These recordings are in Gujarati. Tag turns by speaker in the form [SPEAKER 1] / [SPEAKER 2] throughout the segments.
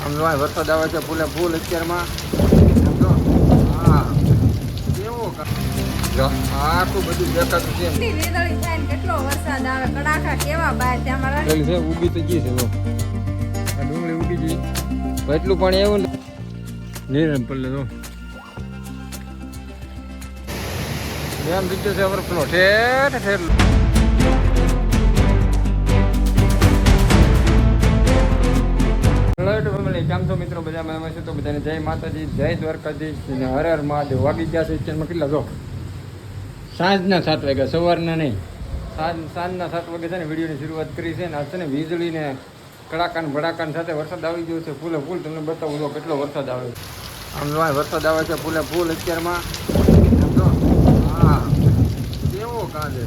[SPEAKER 1] આમ જો વરસાદ આવે છે ફૂલે ફૂલ અત્યારમાં. હા કેવો આખું બધું દેખાતું છે.
[SPEAKER 2] કેટલો વરસાદ આવે કડાકા કેવા બહાર ત્યાં
[SPEAKER 1] છે ઉગી તો ગઈ છે જો આ ડુંગળી ઉગી ગઈ એટલું પાણી આવ્યું ને નીરમ પડલે તો એમ બીજું છે ઓવરફ્લો ઠેર ઠેર. કેમ છો મિત્રો બધા મજામાં છે તો બધાને જય માતાજી જય દ્વારકાધીશ અને હર હર મહાદેવ. વાગી ગયા છે કિચનમાં કેટલા જો સાંજના 7 વાગ્યા સવારના નહીં સાંજના 7 વાગે છે ને વિડીયોની શરૂઆત કરી છે ને આ છે ને વીજળીને કડાકાન ભડાકાન સાથે વરસાદ આવી ગયો છે ફૂલે ફૂલ. તમને બતાવું તો કેટલો વરસાદ આવે છે. આમ જો વરસાદ આવે છે ફૂલે ફૂલ અત્યારમાં. હા કેવો કાંદે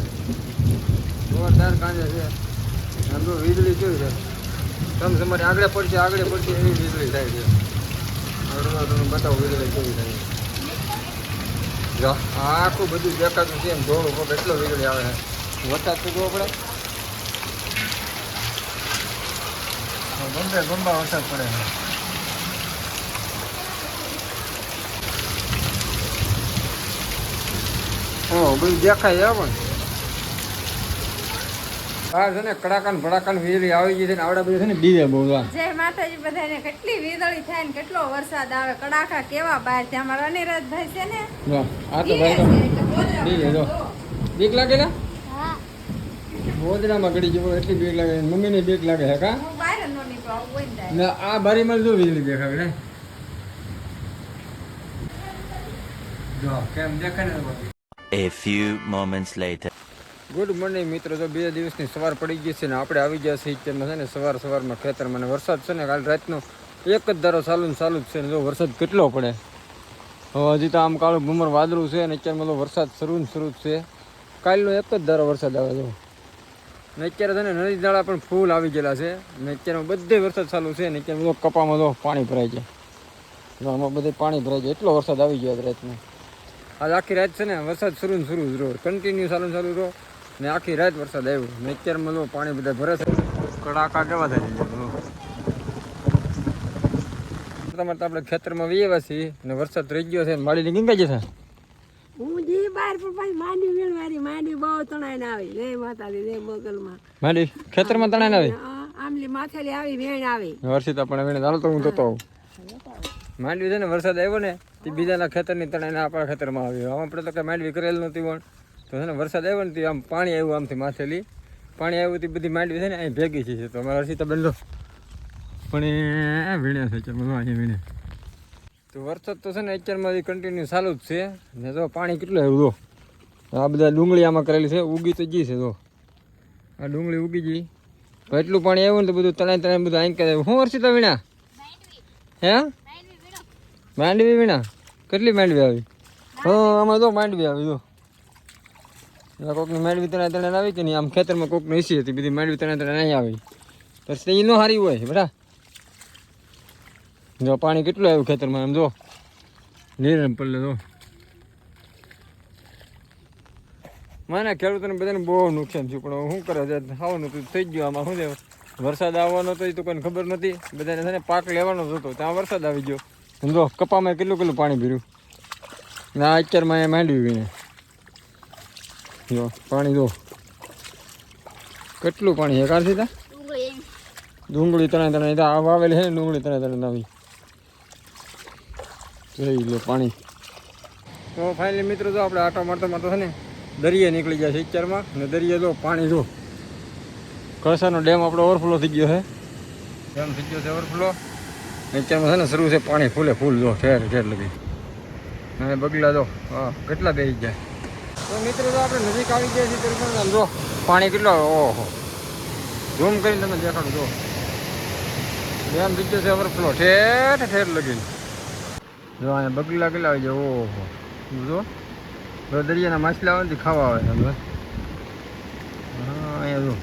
[SPEAKER 1] જોરદાર કાંદે છે. આમ તો વીજળી કેવી છે તમારી આગળ પડશે એવી વીજળી થાય છે. તમને બતાવું વીજળી કેવી થાય જો આખું બધું દેખાતું છે એમ ધોળું પગ એટલો વીજળી આવે છે. વરસાદ તો જોવો પડે ગંભા વરસાદ પડે છે. બધું દેખાય છે પણ હા છે ને કડાકાન ભડાકાન વીજળી આવી ગઈ છે ને આવડા બધું છે ને બીજે બહુ.
[SPEAKER 2] જય માતાજી બધાને. કેટલી વીજળી થાય ને કેટલો વરસાદ આવે કડાકા કેવા બહાર ત્યાં મારા અનિરજભાઈ છે ને
[SPEAKER 1] આ તો ભાઈ બીજે જો બીક લાગે ને ગોદડામાં ગળી જવો એટલી બીક લાગે. મમ્મીને બીક લાગે છે કા
[SPEAKER 2] હું બહાર નો નીકળું હોય
[SPEAKER 1] ને આ બારીમાં જો વીજળી દેખાવે ને જો કેમ દેખાય ને.
[SPEAKER 3] A few moments later.
[SPEAKER 1] Good morning મિત્રો. તો 2 દિવસની સવાર પડી ગઈ છે ને આપણે આવી ગયા છીએ છે ને સવારમાં ખેતરમાં. વરસાદ છે ને કાલ રાતનો એક જ ધારો ચાલુ જ છે ને જો વરસાદ કેટલો પડે. હવે હજી તો આમ કાળું ભૂમર વાદળું છે ને અત્યારમાં તો વરસાદ શરૂ છે. કાલનો એક જ ધારો વરસાદ આવે છે ને અત્યારે છે ને નદી નાળા પણ ફૂલ આવી ગયેલા છે ને અત્યારમાં બધે વરસાદ ચાલુ છે ને અત્યારે તો કપામાં તો પાણી ભરાય છે. આમાં બધે પાણી ભરાય છે એટલો વરસાદ આવી ગયો રાતનો. આજ આખી રાત છે ને વરસાદ શરૂ જ રહ્યો કન્ટિન્યુ ચાલુ રહ્યો ને આખી રાત વરસાદ આવ્યો ને અત્યારમાં તો પાણી બધા ભરે છે. કડાકા કેવા થાય છે તમારે તો આપણે ખેતરમાં વીએવા છીએ ને વરસાદ રહી ગયો છે માડીને ગંગાઈ જશે.
[SPEAKER 2] હું જી બહાર પર ભાઈ માંડી વેણવારી માંડી બહુ તણાઈને આવી રે માતાજી રે બગલમાં
[SPEAKER 1] માંડી ખેતરમાં તણાઈને આવી
[SPEAKER 2] આમલી માથેલી આવી વેણ આવી
[SPEAKER 1] વર્ષિત આપણે વેણ ચાલો તો હું જોતો આવું. માંડવી છે ને વરસાદ આવ્યો ને તે બીજાના ખેતરની તણાઈને આપણા ખેતરમાં આવ્યો. આપણે તો કંઈ માંડવી કરેલ નહોતી પણ તો છે ને વરસાદ આવ્યો ને આમ પાણી આવ્યું આમથી માથેલી પાણી આવ્યું તે બધી માંડવી છે ને અહીં ભેગી છે. તો અમારા હર્ષિતા બેન લો પણ એ વીણ્યા છે અત્યારમાં અહીંયા વીણે. તો વરસાદ તો છે ને અત્યારમાં કન્ટિન્યુ ચાલુ જ છે ને જો પાણી કેટલું આવ્યું જો આ બધા ડુંગળી આમાં કરેલી છે ઉગી તો ગઈ છે જો આ ડુંગળી ઉગી ગઈ તો એટલું પાણી આવ્યું ને તો બધું તણાઈ બધું અહીં કરે. શું હર્ષિતા વીણા હે માંડવી વીણા કેટલી માંડવી આવી? હા આમાં તો માંડવી આવી જો કોકની માંડવી તણાઈ આવી કે નહીં આમ ખેતરમાં કોકની એસી હતી બધી માંડવી તણાઈ અહીં આવી પછી એ ન સારી હોય બરા. જો પાણી કેટલું આવ્યું ખેતરમાં એમ જો નીરમ પડલે તો મને ખેડૂતોને બધાને બહુ નુકસાન થયું પણ શું કરે છે આવવાનું તો થઈ ગયું. આમાં શું છે વરસાદ આવવાનો તો એ તો કોઈ ખબર નથી. બધાને છે ને પાક લેવાનો જ હતો ત્યાં વરસાદ આવી ગયો. સમજો કપામાં કેટલું પાણી ભર્યું ને આ અત્યારમાં અહીંયા માંડવી વીણે જો પાણી જો કેટલું પાણી છે કાઢી તા ડુંગળી તણાઈ આ વાવેલી છે ને ડુંગળી તણાઈ આવી જોઈ લો પાણી. તો ફાઇનલી મિત્રો જો આપણે આટો મારતો છે ને દરિયે નીકળી ગયા છે અત્યારમાં ને દરિયે જો પાણી જો કળસાનો ડેમ આપણો ઓવરફ્લો થઈ ગયો છે. ડેમ થઈ ગયો છે ઓવરફ્લો અત્યારમાં છે ને શરૂ છે પાણી ફૂલે ફૂલ જો ઠેર ઠેર લગી અને બગલા જો હા કેટલા બેસી જાય. તો મિત્રો તો આપણે નજીક આવી ગયા છીએ ત્યારે જો પાણી કેટલો ઓહો ઝૂમ કરીને તમે દેખાડો જો ડેમ થઈ ગયો છે ઓવરફ્લો ઠેર ઠેર લગીને જો અહીંયા બગલા કેટલા આવી જાય ઓહો જો દરિયાના માછલા આવે ને ખાવા આવે છે હા અહીંયા જો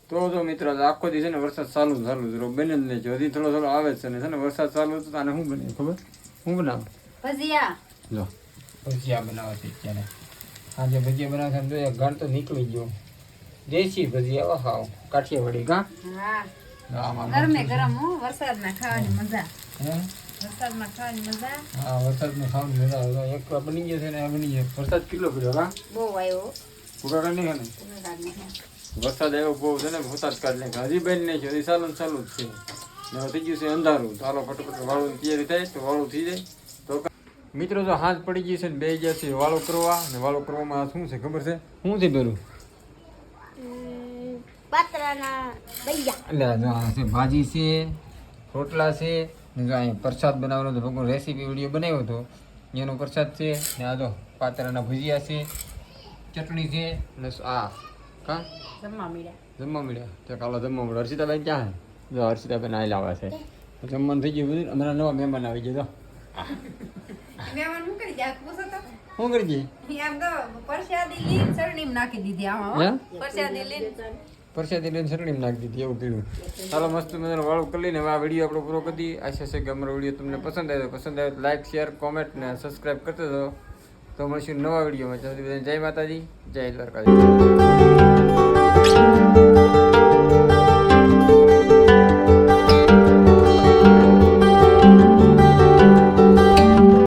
[SPEAKER 1] તો જો મિત્રો આખો દી છે ને વરસાદ ચાલુ જ રહ્યો, બને જ નહીં, હજી થોડો થોડો આવે જ છે ને વરસાદ ચાલુ હતો તો આને શું બને ખબર? શું બનાવ?
[SPEAKER 2] ભજીયા.
[SPEAKER 1] જો ભજીયા બનાવે છે અત્યારે. આજે ભજીયા બનાવે છે, જો ગાળ તો નીકળી ગયો. દેશી ભજીયા, હાવ કાઠિયાવાડી ગા.
[SPEAKER 2] હા,
[SPEAKER 1] આમાં
[SPEAKER 2] ગરમે ગરમ હો, વરસાદમાં ખાવાની મજા.
[SPEAKER 1] હે?
[SPEAKER 2] વરસાદમાં ખાવાની મજા
[SPEAKER 1] હા, વરસાદમાં ખાવાની મજા આવે. એક વાર બની ગયો છે ને આ બની ગયો. વરસાદ કેટલો પડ્યો કા?
[SPEAKER 2] બહુ આવ્યો.
[SPEAKER 1] ભૂકા કાઢ નહીં વરસાદ આવ્યો બહુ છે ને વરસાદ કાઢ નાખે. હજી બેન નહીં છે, હજી ચાલુ જ છે. ને હવે થઈ ગયું છે અંધારું. તો હાલો ફટાફટ વાળું તૈયારી થાય તો વાળું થઈ જાય. તો મિત્રો જો હાથ પડી ગઈ છે ને બે ગયા છે વાળું કરવા. ને વાળું કરવામાં શું છે ખબર છે? શું છે પેલું?
[SPEAKER 2] પાત્રાના ભજીયા.
[SPEAKER 1] એટલે જો આ છે ભાજી છે, રોટલા છે, ને જો અહીં પ્રસાદ બનાવવાનો હતો, ભગવાન રેસીપી વિડીયો બનાવ્યો હતો એનો પ્રસાદ છે. ને આ જો પાતરાના ભજીયા છે, ચટણી છે, ને આ કા
[SPEAKER 2] જમવા મળ્યા.
[SPEAKER 1] જમવા મળ્યા. તો કાલો જમવા મળ્યો. હર્ષિતાબેન ક્યાં છે? જો હર્ષિતાબેન આવેલ આવે છે. જમવાનું થઈ ગયું બધું. અમારા નવા મહેમાન આવી ગયા.
[SPEAKER 2] મહેમાન શું કરી જાય પૂછો તો?
[SPEAKER 1] શું કરી ગઈ?
[SPEAKER 2] આમ તો પરસાદી લઈને ચટણીમાં નાખી દીધી આમાં. પરસાદી લઈને
[SPEAKER 1] પરસાદી લઈને ચટણીમાં નાખી દીધી એવું કર્યું. ચાલો મસ્ત મજાનું વાળું કરી લઈને આ વિડીયો આપણો પૂરો કરી દઈએ. આશા છે કે અમારો વિડીયો તમને પસંદ આવે તો લાઈક શેર કોમેન્ટ ને સબસ્ક્રાઈબ કરતો હતો. તો મળશું નવા વિડીયોમાં. ત્યાં સુધી બધાને જય માતાજી, જય દ્વારકાજી.